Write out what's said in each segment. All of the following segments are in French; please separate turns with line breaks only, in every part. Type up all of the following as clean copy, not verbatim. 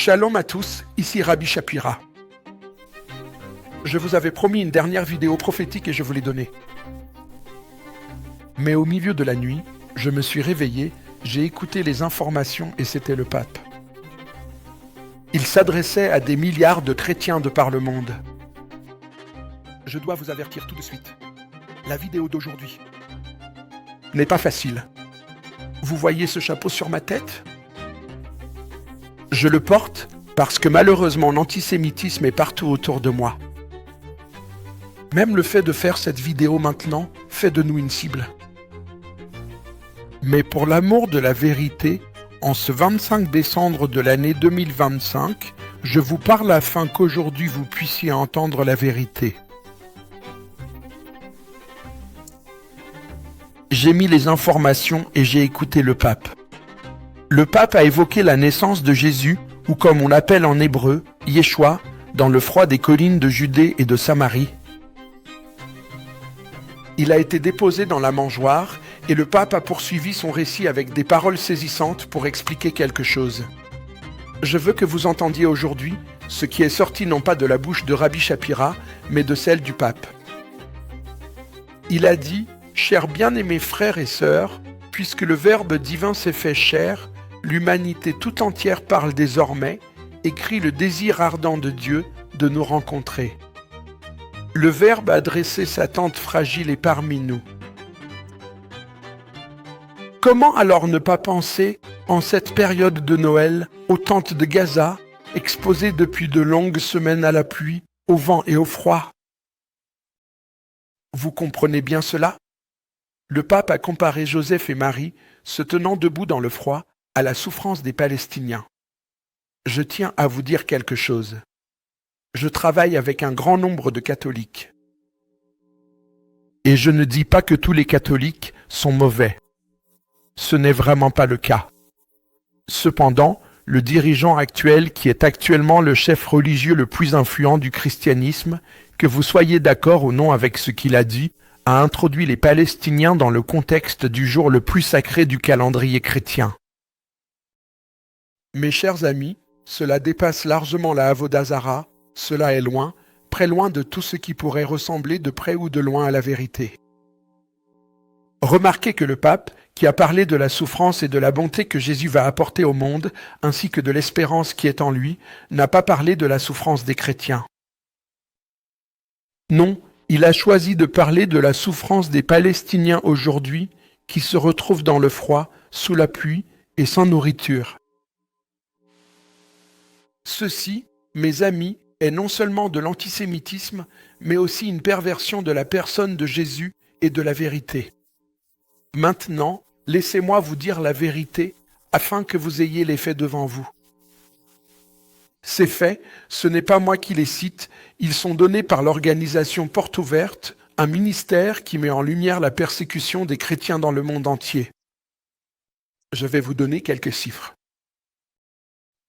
Shalom à tous, ici Rabbi Shapira. Je vous avais promis une dernière vidéo prophétique et je vous l'ai donnée. Mais au milieu de la nuit, je me suis réveillé, j'ai écouté les informations et c'était le pape. Il s'adressait à des milliards de chrétiens de par le monde. Je dois vous avertir tout de suite. La vidéo d'aujourd'hui n'est pas facile. Vous voyez ce chapeau sur ma tête ? Je le porte parce que malheureusement l'antisémitisme est partout autour de moi. Même le fait de faire cette vidéo maintenant fait de nous une cible. Mais pour l'amour de la vérité, en ce 25 décembre de l'année 2025, je vous parle afin qu'aujourd'hui vous puissiez entendre la vérité. J'ai mis les informations et j'ai écouté le pape. Le pape a évoqué la naissance de Jésus, ou comme on l'appelle en hébreu, Yeshua, dans le froid des collines de Judée et de Samarie. Il a été déposé dans la mangeoire et le pape a poursuivi son récit avec des paroles saisissantes pour expliquer quelque chose. Je veux que vous entendiez aujourd'hui ce qui est sorti non pas de la bouche de Rabbi Shapira, mais de celle du pape. Il a dit « Chers bien-aimés frères et sœurs, puisque le Verbe divin s'est fait chair, l'humanité tout entière parle désormais et crie le désir ardent de Dieu de nous rencontrer. Le Verbe a dressé sa tente fragile et parmi nous. Comment alors ne pas penser, en cette période de Noël, aux tentes de Gaza, exposées depuis de longues semaines à la pluie, au vent et au froid ? Vous comprenez bien cela ? Le pape a comparé Joseph et Marie, se tenant debout dans le froid, à la souffrance des Palestiniens. Je tiens à vous dire quelque chose. Je travaille avec un grand nombre de catholiques. Et je ne dis pas que tous les catholiques sont mauvais. Ce n'est vraiment pas le cas. Cependant, le dirigeant actuel, qui est actuellement le chef religieux le plus influent du christianisme, que vous soyez d'accord ou non avec ce qu'il a dit, a introduit les Palestiniens dans le contexte du jour le plus sacré du calendrier chrétien. Mes chers amis, cela dépasse largement la Avodah Zara, cela est loin, très loin de tout ce qui pourrait ressembler de près ou de loin à la vérité. Remarquez que le pape, qui a parlé de la souffrance et de la bonté que Jésus va apporter au monde, ainsi que de l'espérance qui est en lui, n'a pas parlé de la souffrance des chrétiens. Non, il a choisi de parler de la souffrance des Palestiniens aujourd'hui, qui se retrouvent dans le froid, sous la pluie et sans nourriture. Ceci, mes amis, est non seulement de l'antisémitisme, mais aussi une perversion de la personne de Jésus et de la vérité. Maintenant, laissez-moi vous dire la vérité, afin que vous ayez les faits devant vous. Ces faits, ce n'est pas moi qui les cite, ils sont donnés par l'organisation Porte Ouverte, un ministère qui met en lumière la persécution des chrétiens dans le monde entier. Je vais vous donner quelques chiffres.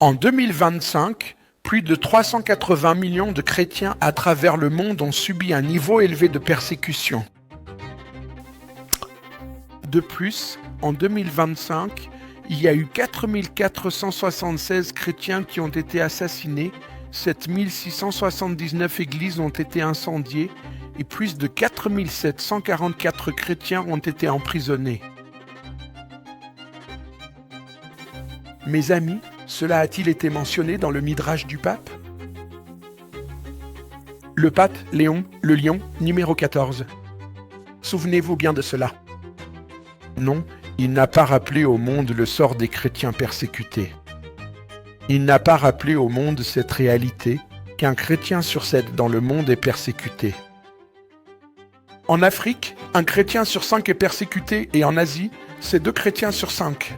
En 2025, plus de 380 millions de chrétiens à travers le monde ont subi un niveau élevé de persécution. De plus, en 2025, il y a eu 4476 chrétiens qui ont été assassinés, 7679 églises ont été incendiées et plus de 4744 chrétiens ont été emprisonnés. Mes amis, cela a-t-il été mentionné dans le Midrash du pape ? Le pape Léon le Lion, numéro 14. Souvenez-vous bien de cela. Non, il n'a pas rappelé au monde le sort des chrétiens persécutés. Il n'a pas rappelé au monde cette réalité qu'un chrétien sur 7 dans le monde est persécuté. En Afrique, un chrétien sur 5 est persécuté et en Asie, c'est 2 chrétiens sur 5.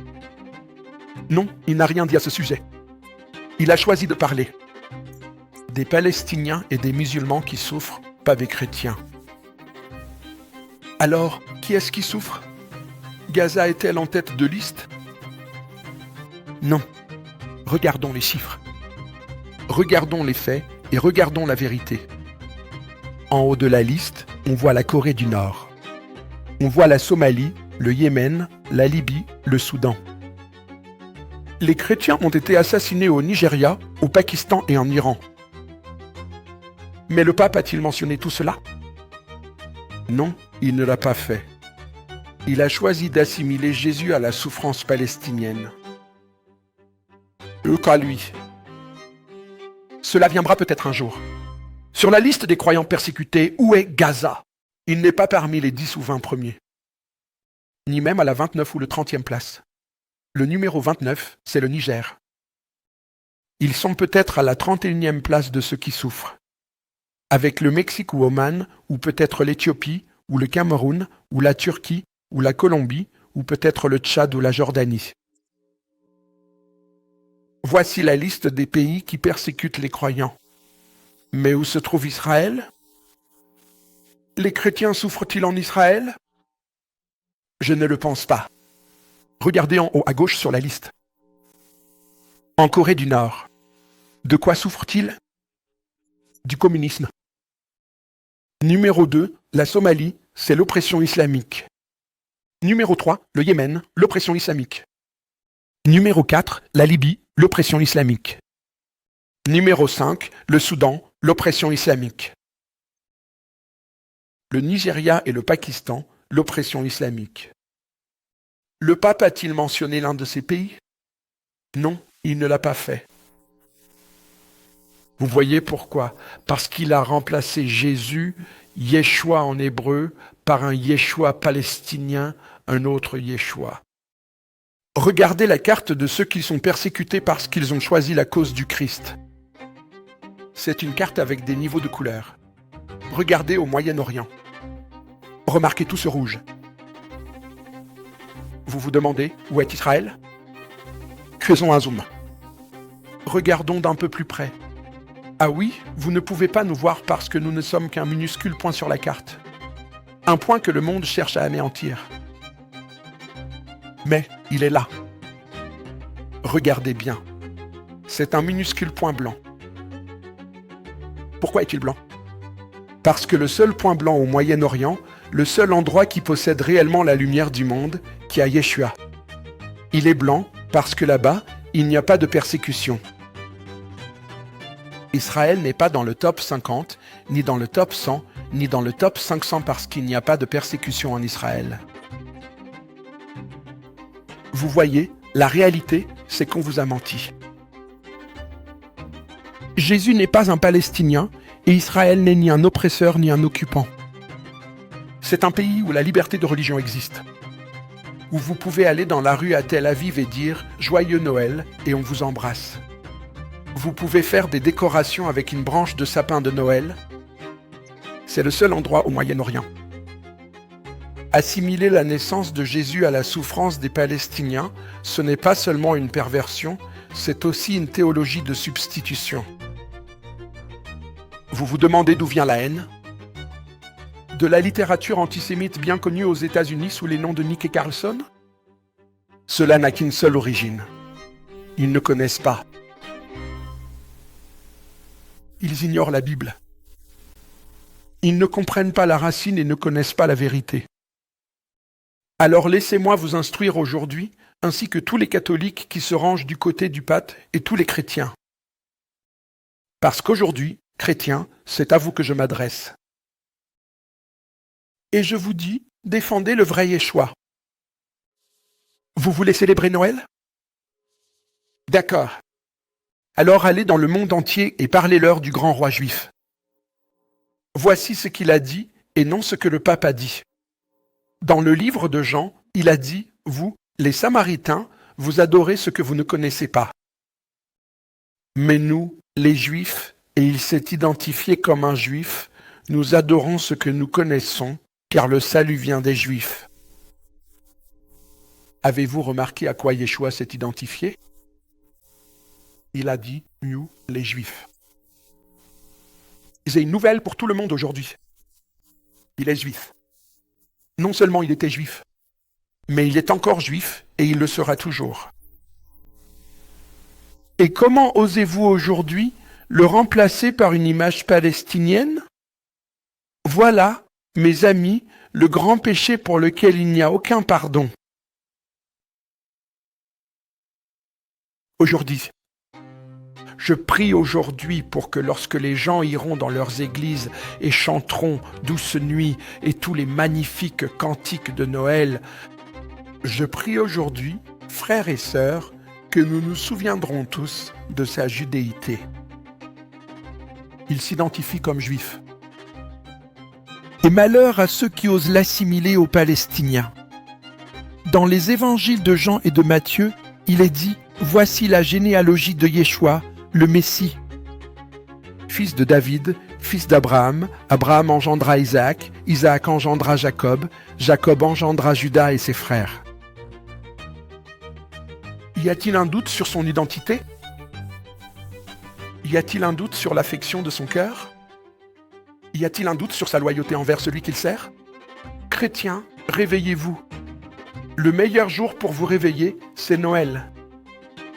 Non, il n'a rien dit à ce sujet. Il a choisi de parler des Palestiniens et des musulmans qui souffrent, pas des chrétiens. Alors, qui est-ce qui souffre ? Gaza est-elle en tête de liste ? Non. Regardons les chiffres. Regardons les faits et regardons la vérité. En haut de la liste, on voit la Corée du Nord. On voit la Somalie, le Yémen, la Libye, le Soudan. Les chrétiens ont été assassinés au Nigeria, au Pakistan et en Iran. Mais le pape a-t-il mentionné tout cela? Non, il ne l'a pas fait. Il a choisi d'assimiler Jésus à la souffrance palestinienne. Qu'à lui. Cela viendra peut-être un jour. Sur la liste des croyants persécutés, où est Gaza? Il n'est pas parmi les 10 ou 20 premiers. Ni même à la 29 ou le 30e place. Le numéro 29, c'est le Niger. Ils sont peut-être à la 31e place de ceux qui souffrent. Avec le Mexique ou Oman, ou peut-être l'Éthiopie, ou le Cameroun, ou la Turquie, ou la Colombie, ou peut-être le Tchad ou la Jordanie. Voici la liste des pays qui persécutent les croyants. Mais où se trouve Israël? Les chrétiens souffrent-ils en Israël? Je ne le pense pas. Regardez en haut à gauche sur la liste. En Corée du Nord, de quoi souffrent-ils? Du communisme. Numéro 2, la Somalie, c'est l'oppression islamique. Numéro 3, le Yémen, l'oppression islamique. Numéro 4, la Libye, l'oppression islamique. Numéro 5, le Soudan, l'oppression islamique. Le Nigeria et le Pakistan, l'oppression islamique. Le pape a-t-il mentionné l'un de ces pays? Non, il ne l'a pas fait. Vous voyez pourquoi? Parce qu'il a remplacé Jésus, Yeshua en hébreu, par un Yeshua palestinien, un autre Yeshua. Regardez la carte de ceux qui sont persécutés parce qu'ils ont choisi la cause du Christ. C'est une carte avec des niveaux de couleurs. Regardez au Moyen-Orient. Remarquez tout ce rouge. Vous vous demandez où est Israël? Faisons un zoom. Regardons d'un peu plus près. Ah oui, vous ne pouvez pas nous voir parce que nous ne sommes qu'un minuscule point sur la carte. Un point que le monde cherche à anéantir. Mais il est là. Regardez bien. C'est un minuscule point blanc. Pourquoi est-il blanc? Parce que le seul point blanc au Moyen-Orient, le seul endroit qui possède réellement la lumière du monde, qui a Yeshua. Il est blanc parce que là-bas, il n'y a pas de persécution. Israël n'est pas dans le top 50, ni dans le top 100, ni dans le top 500 parce qu'il n'y a pas de persécution en Israël. Vous voyez, la réalité, c'est qu'on vous a menti. Jésus n'est pas un Palestinien et Israël n'est ni un oppresseur ni un occupant. C'est un pays où la liberté de religion existe. Où vous pouvez aller dans la rue à Tel Aviv et dire « Joyeux Noël » et on vous embrasse. Vous pouvez faire des décorations avec une branche de sapin de Noël. C'est le seul endroit au Moyen-Orient. Assimiler la naissance de Jésus à la souffrance des Palestiniens, ce n'est pas seulement une perversion, c'est aussi une théologie de substitution. Vous vous demandez d'où vient la haine? De la littérature antisémite bien connue aux États-Unis sous les noms de Nick et Carlson? Cela n'a qu'une seule origine. Ils ne connaissent pas. Ils ignorent la Bible. Ils ne comprennent pas la racine et ne connaissent pas la vérité. Alors laissez-moi vous instruire aujourd'hui, ainsi que tous les catholiques qui se rangent du côté du pape et tous les chrétiens. Parce qu'aujourd'hui, chrétiens, c'est à vous que je m'adresse. Et je vous dis, défendez le vrai Yeshua. Vous voulez célébrer Noël? D'accord. Alors allez dans le monde entier et parlez-leur du grand roi juif. Voici ce qu'il a dit et non ce que le pape a dit. Dans le livre de Jean, il a dit, vous, les Samaritains, vous adorez ce que vous ne connaissez pas. Mais nous, les Juifs, et il s'est identifié comme un Juif, nous adorons ce que nous connaissons, car le salut vient des Juifs. Avez-vous remarqué à quoi Yeshua s'est identifié? Il a dit, nous, les Juifs. J'ai une nouvelle pour tout le monde aujourd'hui. Il est juif. Non seulement il était juif, mais il est encore juif et il le sera toujours. Et comment osez-vous aujourd'hui le remplacer par une image palestinienne? Voilà, mes amis, le grand péché pour lequel il n'y a aucun pardon. aujourd'hui. Je prie aujourd'hui pour que lorsque les gens iront dans leurs églises et chanteront Douce Nuit et tous les magnifiques cantiques de Noël, je prie aujourd'hui, frères et sœurs, que nous nous souviendrons tous de sa judéité. Il s'identifie comme juif. Et malheur à ceux qui osent l'assimiler aux Palestiniens. Dans les évangiles de Jean et de Matthieu, il est dit « Voici la généalogie de Yeshua, le Messie. Fils de David, fils d'Abraham, Abraham engendra Isaac, Isaac engendra Jacob, Jacob engendra Judas et ses frères. » Y a-t-il un doute sur son identité? Y a-t-il un doute sur l'affection de son cœur? Y a-t-il un doute sur sa loyauté envers celui qu'il sert? Chrétiens, réveillez-vous. Le meilleur jour pour vous réveiller, c'est Noël.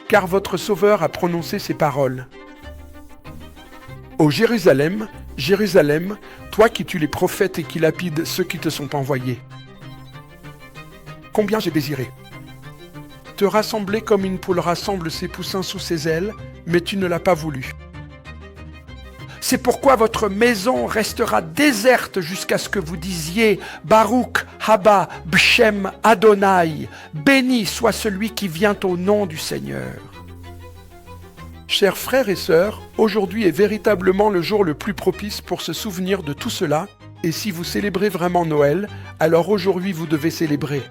Car votre Sauveur a prononcé ces paroles. Ô Jérusalem, Jérusalem, toi qui tues les prophètes et qui lapides ceux qui te sont envoyés. Combien j'ai désiré te rassembler comme une poule rassemble ses poussins sous ses ailes, mais tu ne l'as pas voulu. C'est pourquoi votre maison restera déserte jusqu'à ce que vous disiez « Baruch haba b'shem Adonai » « Béni soit celui qui vient au nom du Seigneur ». Chers frères et sœurs, aujourd'hui est véritablement le jour le plus propice pour se souvenir de tout cela, et si vous célébrez vraiment Noël, alors aujourd'hui vous devez célébrer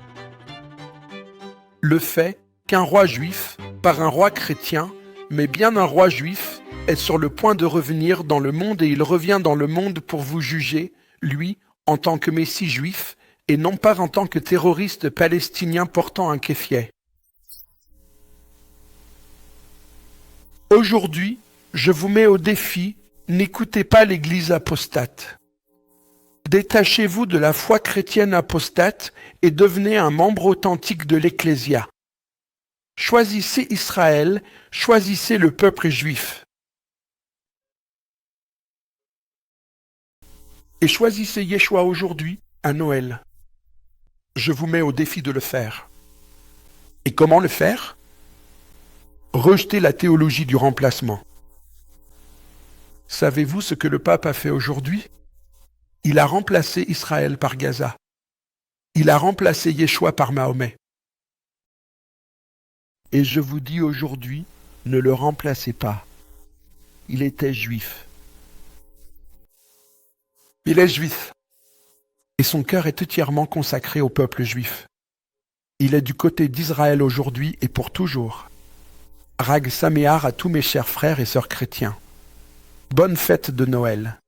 le fait qu'un roi juif, par un roi chrétien, mais bien un roi juif, est sur le point de revenir dans le monde et il revient dans le monde pour vous juger, lui, en tant que Messie juif, et non pas en tant que terroriste palestinien portant un kéfieh. Aujourd'hui, je vous mets au défi, n'écoutez pas l'Église apostate. Détachez-vous de la foi chrétienne apostate et devenez un membre authentique de l'Ecclésia. Choisissez Israël, choisissez le peuple juif. Et choisissez Yeshua aujourd'hui à Noël. Je vous mets au défi de le faire. Et comment le faire? Rejetez la théologie du remplacement. Savez-vous ce que le pape a fait aujourd'hui? Il a remplacé Israël par Gaza. Il a remplacé Yeshua par Mahomet. Et je vous dis aujourd'hui, ne le remplacez pas. Il était juif. Il est juif. Et son cœur est entièrement consacré au peuple juif. Il est du côté d'Israël aujourd'hui et pour toujours. Rag Saméar à tous mes chers frères et sœurs chrétiens. Bonne fête de Noël.